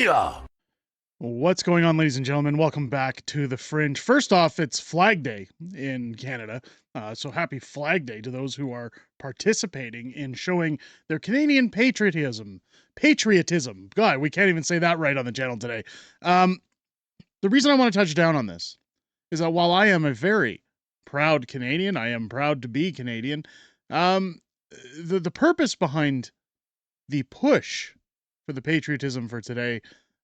media. What's going on, ladies and gentlemen? Welcome back to the Fringe. First off, it's Flag Day in Canada, so happy Flag Day to those who are participating in showing their Canadian patriotism. Patriotism. God, we can't even say that right on the channel today. The reason I want to touch down on this is that while I am a very proud Canadian, I am proud to be Canadian, the purpose behind the push for the patriotism for today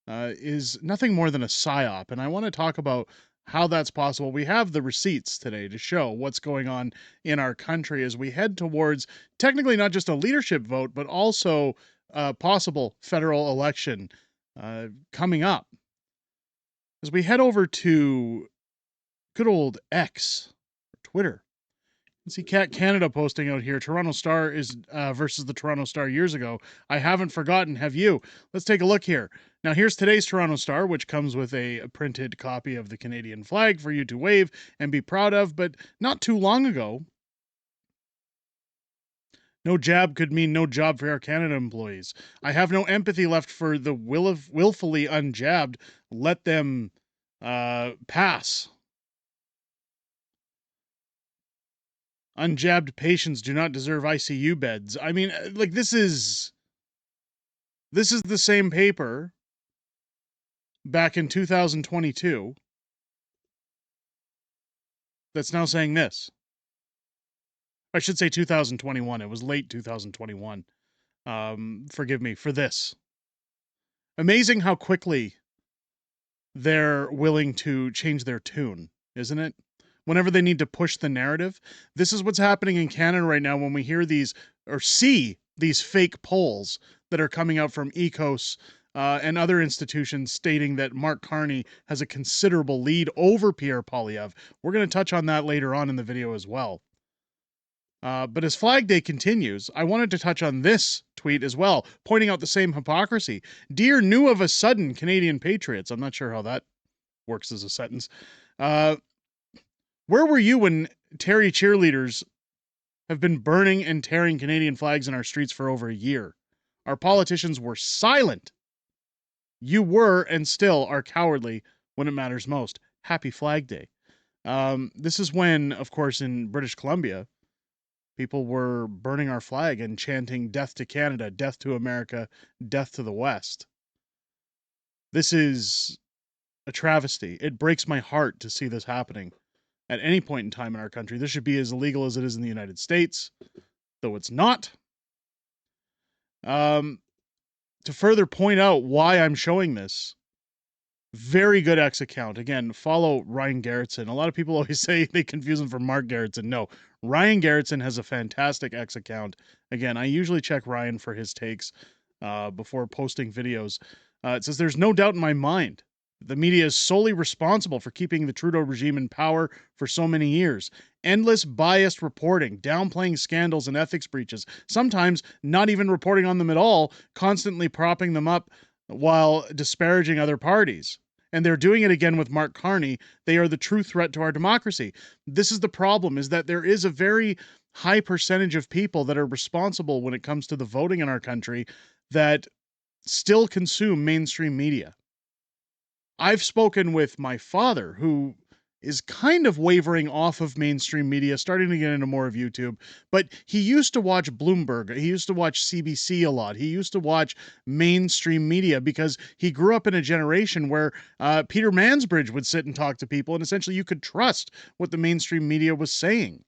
is nothing more than a psyop. And I want to talk about how that's possible. We have the receipts today to show what's going on in our country as we head towards technically not just a leadership vote, but also a possible federal election coming up. As we head over to good old X, Twitter, see Cat Canada posting out here. Toronto Star is versus the Toronto Star years ago. I haven't forgotten, have you? Let's take a look here. Now here's today's Toronto Star, which comes with a printed copy of the Canadian flag for you to wave and be proud of. But not too long ago, no jab could mean no job for Air Canada employees. I have no empathy left for the willfully unjabbed. Let them pass. Unjabbed patients do not deserve ICU beds. I mean, like, this is the same paper back in 2022 that's now saying this. I should say 2021. It was late 2021. Forgive me for this. Amazing how quickly they're willing to change their tune, isn't it? Whenever they need to push the narrative. This is what's happening in Canada right now when we hear these or see these fake polls that are coming out from ECOS and other institutions stating that Mark Carney has a considerable lead over Pierre Poilievre. We're going to touch on that later on in the video as well. But as Flag Day continues, I wanted to touch on this tweet as well, pointing out the same hypocrisy. Dear new of a sudden Canadian patriots, I'm not sure how that works as a sentence, where were you when Terry cheerleaders have been burning and tearing Canadian flags in our streets for over a year? Our politicians were silent. You were and still are cowardly when it matters most. Happy Flag Day. This is when, of course, in British Columbia, people were burning our flag and chanting death to Canada, death to America, death to the West. This is a travesty. It breaks my heart to see this happening at any point in time in our country. This should be as illegal as it is in the United States, though it's not. To further point out why I'm showing this, very good X account. Again, follow Ryan Garrettson. A lot of people always say they confuse him for Mark Garrettson. No, Ryan Garrettson has a fantastic X account. Again, I usually check Ryan for his takes before posting videos. It says, there's no doubt in my mind the media is solely responsible for keeping the Trudeau regime in power for so many years. Endless biased reporting, downplaying scandals and ethics breaches, sometimes not even reporting on them at all, constantly propping them up while disparaging other parties. And they're doing it again with Mark Carney. They are the true threat to our democracy. This is the problem, is that there is a very high percentage of people that are responsible when it comes to the voting in our country that still consume mainstream media. I've spoken with my father, who is kind of wavering off of mainstream media, starting to get into more of YouTube, but he used to watch Bloomberg. He used to watch CBC a lot. He used to watch mainstream media because he grew up in a generation where Peter Mansbridge would sit and talk to people, and essentially you could trust what the mainstream media was saying.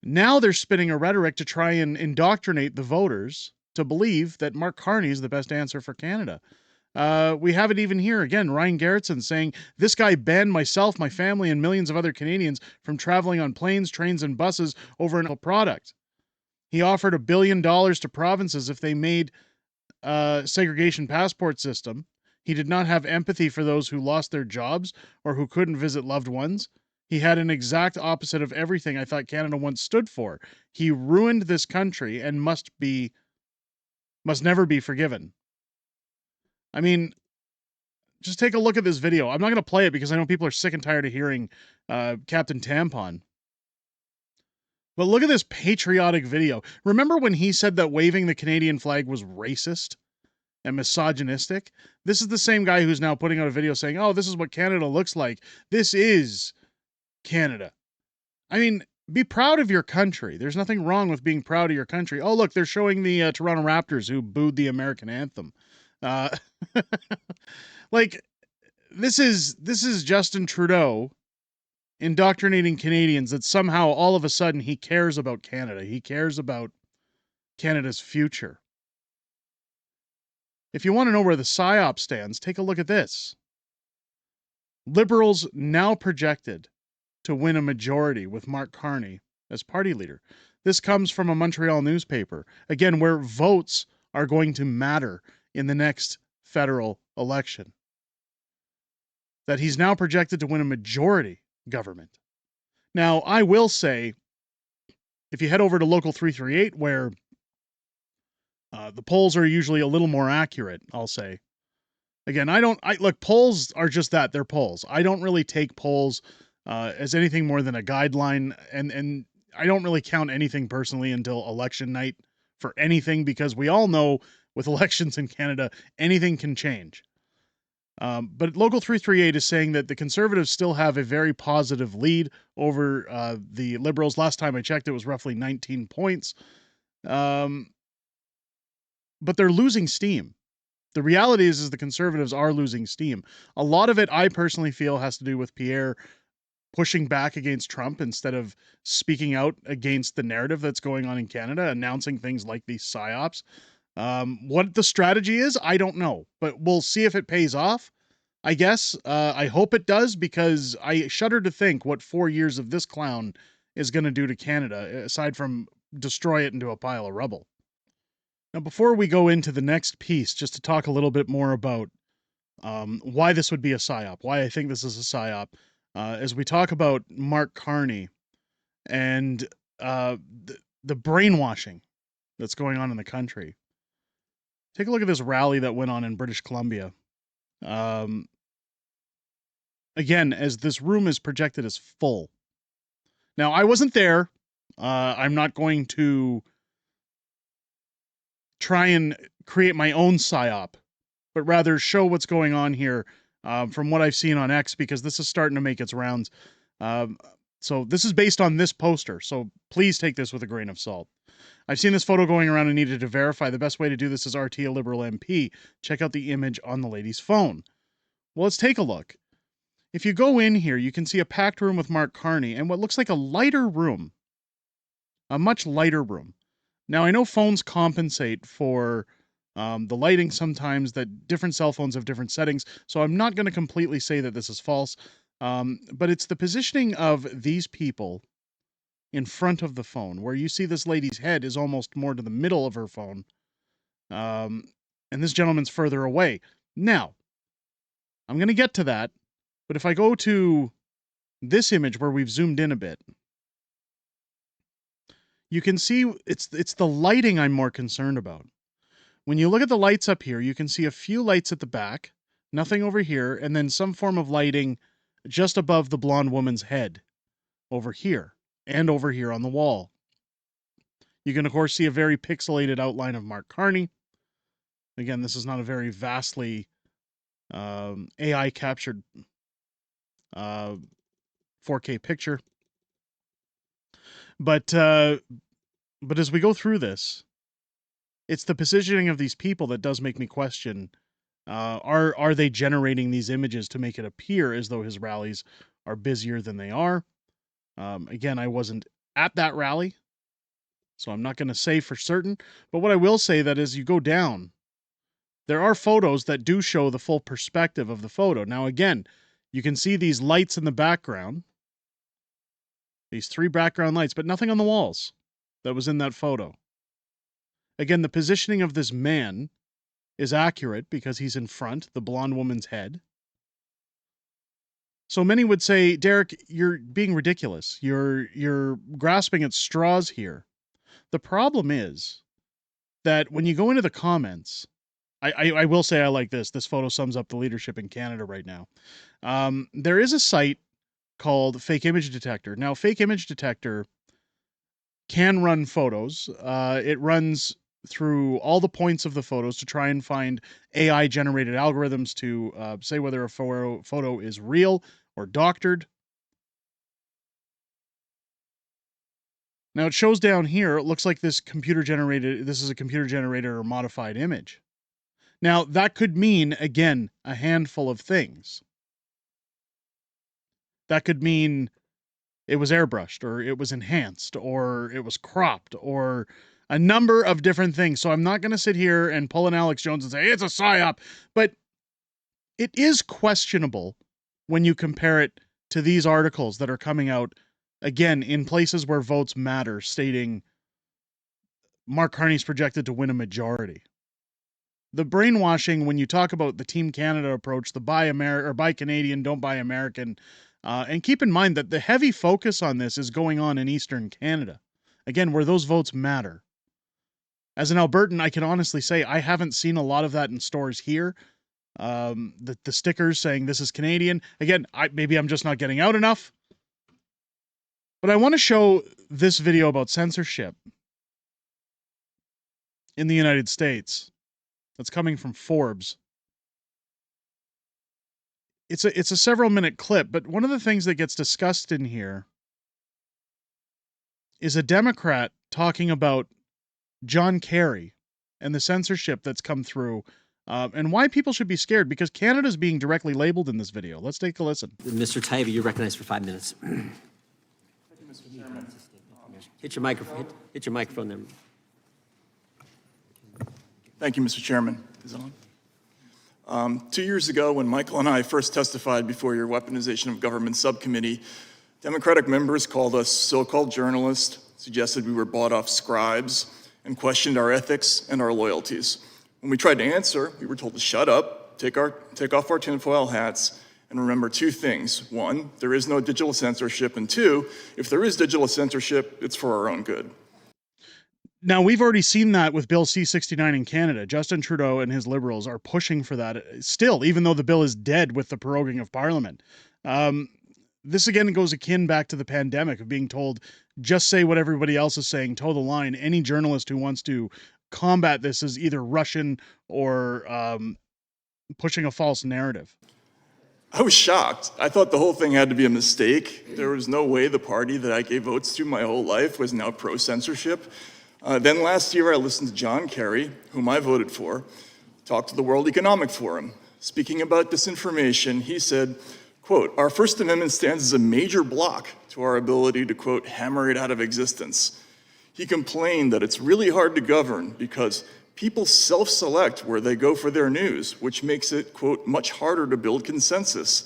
Now they're spinning a rhetoric to try and indoctrinate the voters to believe that Mark Carney is the best answer for Canada. We have it even here again. Ryan Garrettson saying, this guy banned myself, my family, and millions of other Canadians from traveling on planes, trains, and buses over an product. He offered $1 billion to provinces if they made a segregation passport system. He did not have empathy for those who lost their jobs or who couldn't visit loved ones. He had an exact opposite of everything I thought Canada once stood for. He ruined this country and must never be forgiven. I mean, just take a look at this video. I'm not going to play it because I know people are sick and tired of hearing Captain Tampon. But look at this patriotic video. Remember when he said that waving the Canadian flag was racist? and misogynistic. This is the same guy who's now putting out a video saying, oh, this is what Canada looks like. This is Canada. I mean, be proud of your country. There's nothing wrong with being proud of your country. Oh, look, they're showing the Toronto Raptors who booed the American anthem. Like, this is Justin Trudeau indoctrinating Canadians that somehow all of a sudden he cares about Canada. He cares about Canada's future. If you want to know where the PSYOP stands, take a look at this. Liberals now projected to win a majority with Mark Carney as party leader. This comes from a Montreal newspaper, again, where votes are going to matter in the next federal election. That he's now projected to win a majority government. Now, I will say, if you head over to Local 338, where the polls are usually a little more accurate, I'll say. Again, look, polls are just that, they're polls. I don't really take polls as anything more than a guideline, and I don't really count anything personally until election night for anything, because we all know with elections in Canada, anything can change. But Local 338 is saying that the Conservatives still have a very positive lead over the Liberals. Last time I checked, it was roughly 19 points. But they're losing steam. The reality is the Conservatives are losing steam. A lot of it, I personally feel, has to do with Pierre pushing back against Trump instead of speaking out against the narrative that's going on in Canada, announcing things like these PSYOPs. What the strategy is, I don't know, but we'll see if it pays off. I guess. I hope it does, because I shudder to think what 4 years of this clown is going to do to Canada, aside from destroy it into a pile of rubble. Now, before we go into the next piece, just to talk a little bit more about why this would be a PSYOP, why I think this is a PSYOP, as we talk about Mark Carney and the brainwashing that's going on in the country. Take a look at this rally that went on in British Columbia. Again, as this room is projected as full. Now, I wasn't there. I'm not going to try and create my own PSYOP, but rather show what's going on here from what I've seen on X, because this is starting to make its rounds. So this is based on this poster, so please take this with a grain of salt. I've seen this photo going around and needed to verify. The best way to do this is RT, a Liberal MP. Check out the image on the lady's phone. Well, let's take a look. If you go in here, you can see a packed room with Mark Carney and what looks like a lighter room. A much lighter room. Now, I know phones compensate for the lighting sometimes, that different cell phones have different settings, so I'm not going to completely say that this is false, but it's the positioning of these people in front of the phone, where you see this lady's head is almost more to the middle of her phone, and this gentleman's further away. Now, I'm going to get to that, but if I go to this image where we've zoomed in a bit, you can see it's the lighting I'm more concerned about. When you look at the lights up here, you can see a few lights at the back, nothing over here, and then some form of lighting just above the blonde woman's head over here and over here on the wall. You can, of course, see a very pixelated outline of Mark Carney. Again, this is not a very vastly AI captured 4K picture. But as we go through this, it's the positioning of these people that does make me question, are they generating these images to make it appear as though his rallies are busier than they are? Again, I wasn't at that rally, so I'm not going to say for certain. But what I will say that as you go down, there are photos that do show the full perspective of the photo. Now, again, you can see these lights in the background, these 3 background lights, but nothing on the walls that was in that photo. Again, the positioning of this man is accurate because he's in front, the blonde woman's head. So many would say, Derek, you're being ridiculous. You're grasping at straws here. The problem is that when you go into the comments, I will say I like this. This photo sums up the leadership in Canada right now. There is a site called Fake Image Detector. Now, Fake Image Detector can run photos. It runs through all the points of the photos to try and find AI generated algorithms to say whether a photo is real or doctored. Now it shows down here, it looks like this is a computer generated or modified image. Now that could mean, again, a handful of things. That could mean it was airbrushed, or it was enhanced, or it was cropped, or a number of different things. So I'm not going to sit here and pull an Alex Jones and say it's a psyop, but it is questionable when you compare it to these articles that are coming out, again, in places where votes matter, stating Mark Carney's projected to win a majority. The brainwashing, when you talk about the Team Canada approach, the buy Canadian, don't buy American, and keep in mind that the heavy focus on this is going on in Eastern Canada, again, where those votes matter. As an Albertan, I can honestly say I haven't seen a lot of that in stores here. The stickers saying this is Canadian. Again, maybe I'm just not getting out enough. But I want to show this video about censorship in the United States. That's coming from Forbes. It's a several minute clip, but one of the things that gets discussed in here is a Democrat talking about John Kerry and the censorship that's come through, and why people should be scared, because Canada's being directly labeled in this video. Let's take a listen. Mr. Tybee, you're recognized for 5 minutes. Thank you, Mr. Chairman. Hit your microphone. Hit your microphone there. Thank you, Mr. Chairman. Is it on? 2 years ago, when Michael and I first testified before your Weaponization of Government Subcommittee, Democratic members called us so-called journalists, suggested we were bought-off scribes, and questioned our ethics and our loyalties. When we tried to answer, we were told to shut up, take off our tinfoil hats, and remember 2 things. 1, there is no digital censorship, and 2, if there is digital censorship, it's for our own good. Now, we've already seen that with Bill C-69 in Canada. Justin Trudeau and his Liberals are pushing for that still, even though the bill is dead with the proroguing of Parliament. This again goes akin back to the pandemic of being told, just say what everybody else is saying, toe the line. Any journalist who wants to combat this is either Russian or pushing a false narrative. I was shocked. I thought the whole thing had to be a mistake. There was no way the party that I gave votes to my whole life was now pro-censorship. Then last year, I listened to John Kerry, whom I voted for, talk to the World Economic Forum. Speaking about disinformation, he said, quote, "Our First Amendment stands as a major block to our ability to, quote, hammer it out of existence." He complained that it's really hard to govern because people self-select where they go for their news, which makes it, quote, much harder to build consensus.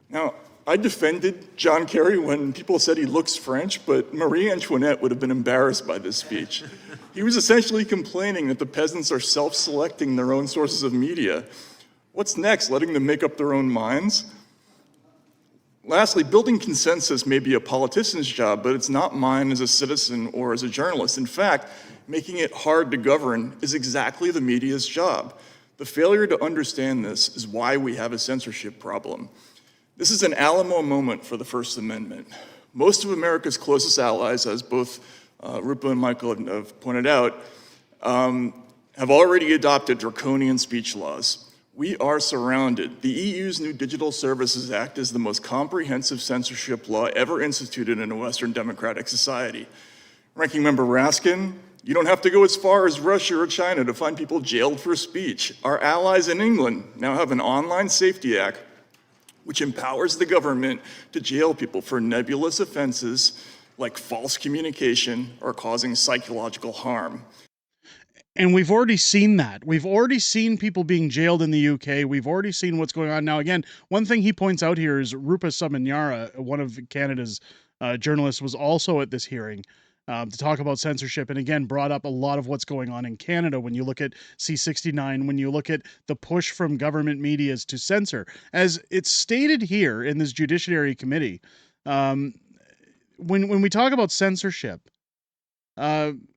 Now, I defended John Kerry when people said he looks French, but Marie Antoinette would have been embarrassed by this speech. He was essentially complaining that the peasants are self-selecting their own sources of media. What's next, letting them make up their own minds? Lastly, building consensus may be a politician's job, but it's not mine as a citizen or as a journalist. In fact, making it hard to govern is exactly the media's job. The failure to understand this is why we have a censorship problem. This is an Alamo moment for the First Amendment. Most of America's closest allies, as both Rupa and Michael have pointed out, have already adopted draconian speech laws. We are surrounded. The EU's new Digital Services Act is the most comprehensive censorship law ever instituted in a Western democratic society. Ranking Member Raskin, you don't have to go as far as Russia or China to find people jailed for speech. Our allies in England now have an online safety act which empowers the government to jail people for nebulous offenses like false communication or causing psychological harm. And we've already seen that. We've already seen people being jailed in the UK. We've already seen what's going on now. Again, one thing he points out here is Rupa Subramanyara, one of Canada's journalists, was also at this hearing to talk about censorship, and again brought up a lot of what's going on in Canada when you look at C-69, when you look at the push from government medias to censor. As it's stated here in this Judiciary Committee, when we talk about censorship,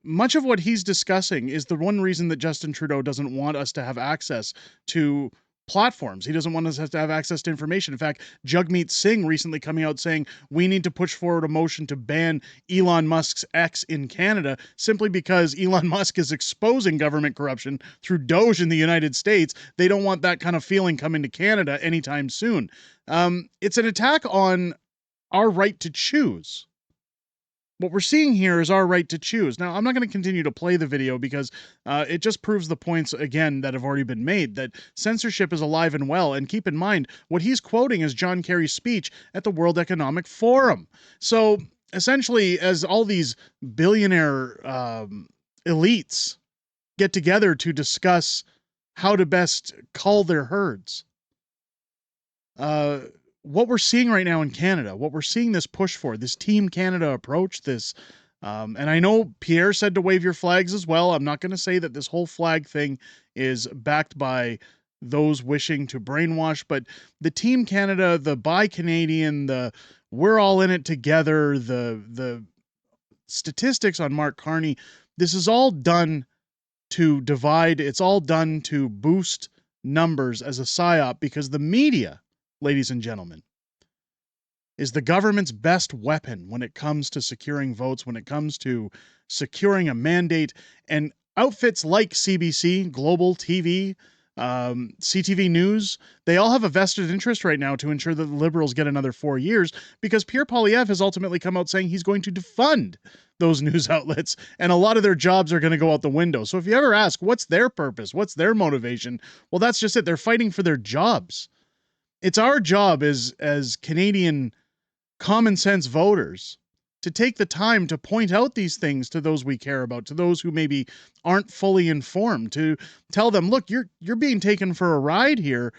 much of what he's discussing is the one reason that Justin Trudeau doesn't want us to have access to platforms. He doesn't want us to have access to information. In fact, Jagmeet Singh recently coming out saying we need to push forward a motion to ban Elon Musk's X in Canada simply because Elon Musk is exposing government corruption through Doge in the United States. They don't want that kind of feeling coming to Canada anytime soon. It's an attack on our right to choose. What we're seeing here is our right to choose. Now, I'm not going to continue to play the video because it just proves the points, again, that have already been made, that censorship is alive and well. And keep in mind, what he's quoting is John Kerry's speech at the World Economic Forum. So, essentially, as all these billionaire elites get together to discuss how to best cull their herds, what we're seeing right now in Canada, what we're seeing this push for, this Team Canada approach, this, and I know Pierre said to wave your flags as well. I'm not going to say that this whole flag thing is backed by those wishing to brainwash, but the Team Canada, the Buy Canadian, the we're all in it together, the statistics on Mark Carney, this is all done to divide. It's all done to boost numbers as a psyop because the media, ladies and gentlemen, is the government's best weapon when it comes to securing votes, when it comes to securing a mandate. And outfits like CBC, Global TV, CTV News, they all have a vested interest right now to ensure that the Liberals get another 4 years because Pierre Poilievre has ultimately come out saying he's going to defund those news outlets, and a lot of their jobs are going to go out the window. So if you ever ask, what's their purpose? What's their motivation? Well, that's just it. They're fighting for their jobs. It's our job as Canadian common sense voters to take the time to point out these things to those we care about, to those who maybe aren't fully informed, to tell them, look, you're being taken for a ride here.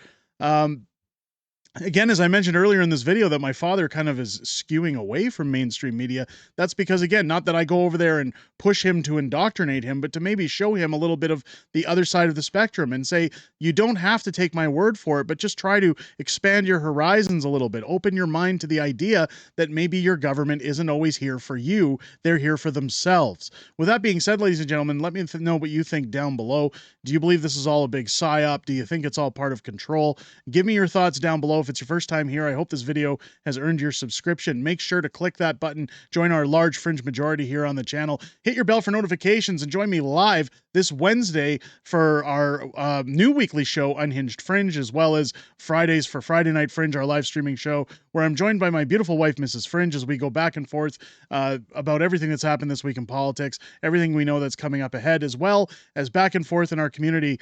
Again, as I mentioned earlier in this video, that my father kind of is skewing away from mainstream media. That's because, again, not that I go over there and push him to indoctrinate him, but to maybe show him a little bit of the other side of the spectrum and say, you don't have to take my word for it, but just try to expand your horizons a little bit. Open your mind to the idea that maybe your government isn't always here for you. They're here for themselves. With that being said, ladies and gentlemen, let me know what you think down below. Do you believe this is all a big psyop? Do you think it's all part of control? Give me your thoughts down below. If it's your first time here, I hope this video has earned your subscription. Make sure to click that button, join our large Fringe majority here on the channel, hit your bell for notifications, and join me live this Wednesday for our new weekly show, Unhinged Fringe, as well as Fridays for Friday Night Fringe, our live streaming show, where I'm joined by my beautiful wife, Mrs. Fringe, as we go back and forth about everything that's happened this week in politics, everything we know that's coming up ahead, as well as back and forth in our community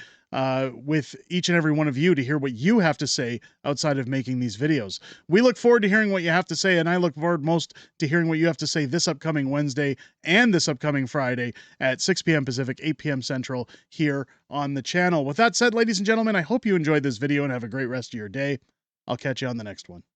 with each and every one of you to hear what you have to say outside of making these videos. We look forward to hearing what you have to say, and I look forward most to hearing what you have to say this upcoming Wednesday and this upcoming Friday at 6 p.m. Pacific, 8 p.m. Central here on the channel. With that said, ladies and gentlemen, I hope you enjoyed this video and have a great rest of your day. I'll catch you on the next one.